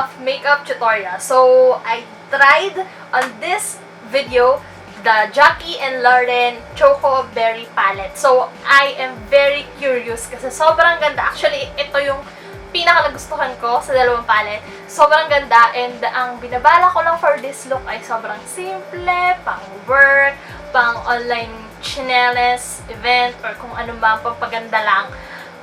of makeup tutorial. So, I tried on this video the Jacky and Lauren Choco Berry Palette. So, I am very curious kasi sobrang ganda. Actually, ito yung pinaka-nagustuhan ko sa dalawang palette. Sobrang ganda, and ang binabala ko lang for this look ay sobrang simple, pang work, pang online chinelas, event, or kung ano ba, pampaganda lang.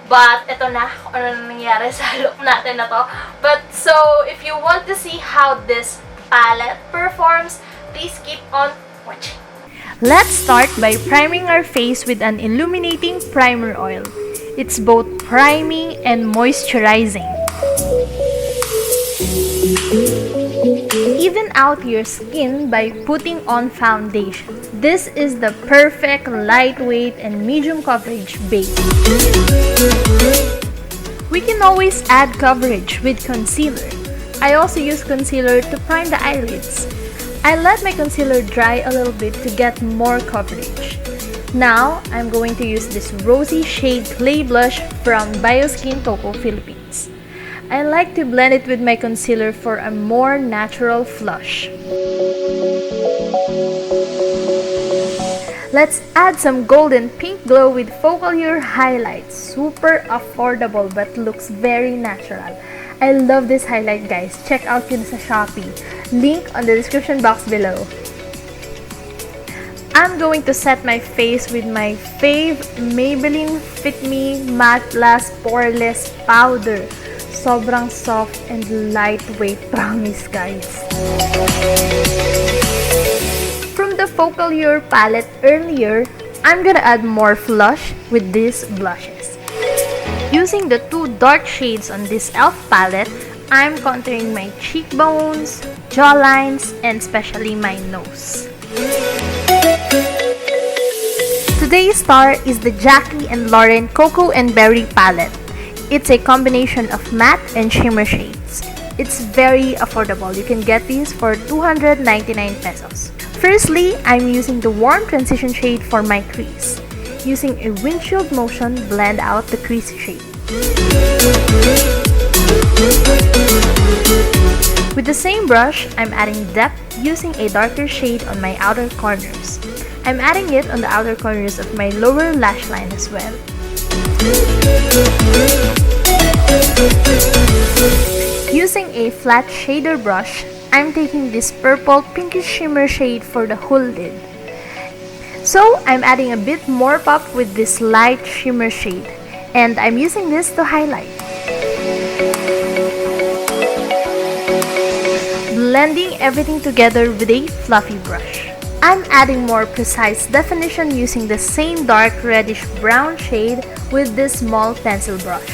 But, ito na kung ano nangyari sa look natin na to. But, so, if you want to see how this palette performs, please keep on watching. Let's start by priming our face with an illuminating primer oil. It's both priming and moisturizing. Even out your skin by putting on foundation. This is the perfect lightweight and medium coverage base. We can always add coverage with concealer. I also use concealer to prime the eyelids. I let my concealer dry a little bit to get more coverage. Now, I'm going to use this rosy shade clay blush from Bioskin Coco, Philippines. I like to blend it with my concealer for a more natural flush. Let's add some golden pink glow with Focallure highlights. Super affordable but looks very natural. I love this highlight, guys. Check out yun sa Shopee. Link on the description box below. I'm going to set my face with my fave Maybelline Fit Me Matte Last Poreless Powder. Sobrang soft and lightweight, promise, guys. From the Focallure palette earlier, I'm gonna add more flush with these blushes. Using the two dark shades on this e.l.f. palette, I'm contouring my cheekbones, jawlines, and especially my nose. Today's star is the Jacky and Lauren Coco and Berry palette. It's a combination of matte and shimmer shades. It's very affordable. You can get these for 299 pesos. Firstly, I'm using the warm transition shade for my crease. Using a windshield motion, blend out the crease shade. With the same brush, I'm adding depth using a darker shade on my outer corners. I'm adding it on the outer corners of my lower lash line as well. Using a flat shader brush, I'm taking this purple pinkish shimmer shade for the whole lid. So, I'm adding a bit more pop with this light shimmer shade, and I'm using this to highlight. Blending everything together with a fluffy brush. I'm adding more precise definition using the same dark reddish brown shade with this small pencil brush.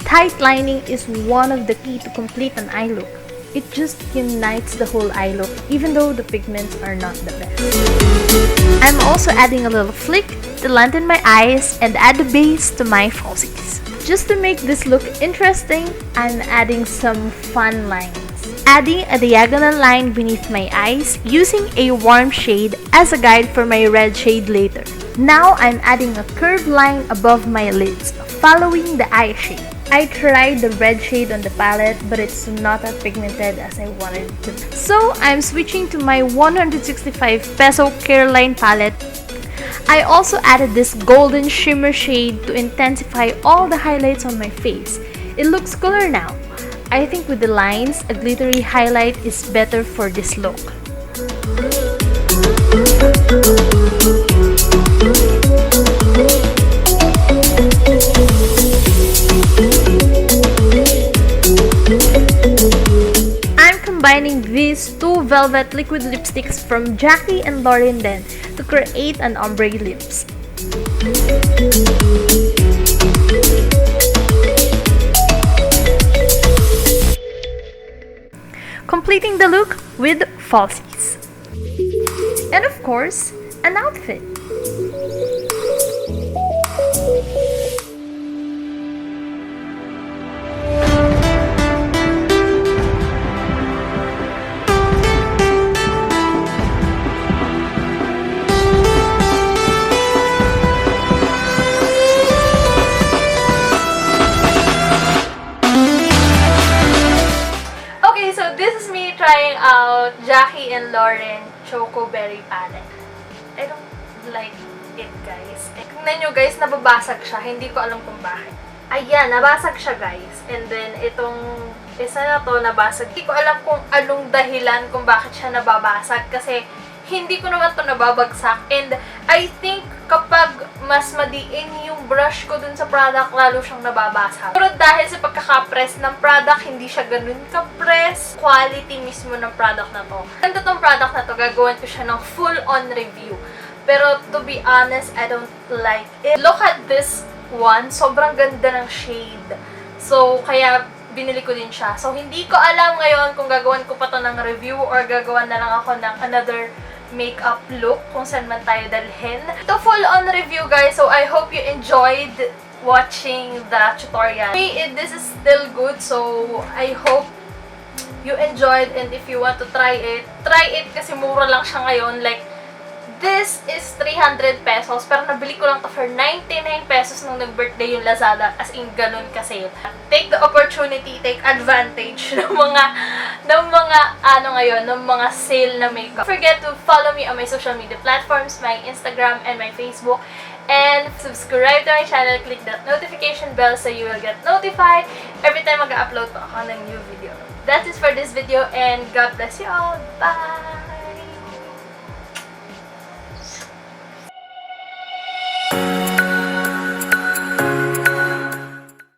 Tight lining is one of the key to complete an eye look. It just unites the whole eye look, even though the pigments are not the best. I'm also adding a little flick to lengthen my eyes and add the base to my falsies. Just to make this look interesting, I'm adding some fun lines. Adding a diagonal line beneath my eyes using a warm shade as a guide for my red shade later. Now I'm adding a curved line above my lids, following the eye shade. I tried the red shade on the palette, but it's not as pigmented as I wanted it to. So I'm switching to my 165 peso Caroline palette. I also added this golden shimmer shade to intensify all the highlights on my face. It looks cooler now. I think with the lines, a glittery highlight is better for this look. I'm combining these two velvet liquid lipsticks from Jacky and Lauren then to create an ombre lips. Completing the look with falsies. And of course, an outfit. trying out Jacky and Lauren Choco Berry Palette. I don't like it, guys. Tingnan nyo, guys, nababasag siya. Hindi ko alam kung bakit. Ayan, nabasag siya, guys. And then, itong isa na to, nabasag. Hindi ko alam kung anong dahilan kung bakit siya nababasag. Kasi, hindi ko naman to nababagsak. And, I think, kapag mas madiin yung brush ko dun sa product, lalo siyang nababasag. Pero dahil sa pagkakapress ng product, hindi siya ganun ka-press. Quality mismo ng product na to. Ganda tong product na to, gagawin ko siya ng full-on review. Pero, to be honest, I don't like it. Look at this one. Sobrang ganda ng shade. So, kaya binili ko din siya. So, hindi ko alam ngayon kung gagawin ko pa to ng review or gagawan na lang ako ng another makeup look kung saan man tayo dalhin. Ito full-on review, guys. So, I hope you enjoyed watching the tutorial. This is still good. So, I hope you enjoyed, and if you want to try it kasi mura lang siya ngayon. Like, this is 300 pesos, pero nabili ko lang to for 99 pesos nung nag-birthday yung Lazada, as in ganun ka-sale. Take the opportunity, take advantage ng mga sale na makeup. Don't forget to follow me on my social media platforms, my Instagram and my Facebook, and subscribe to my channel, click that notification bell so you will get notified every time mag-upload pa ako ng new video. That's it for this video, and God bless you all. Bye!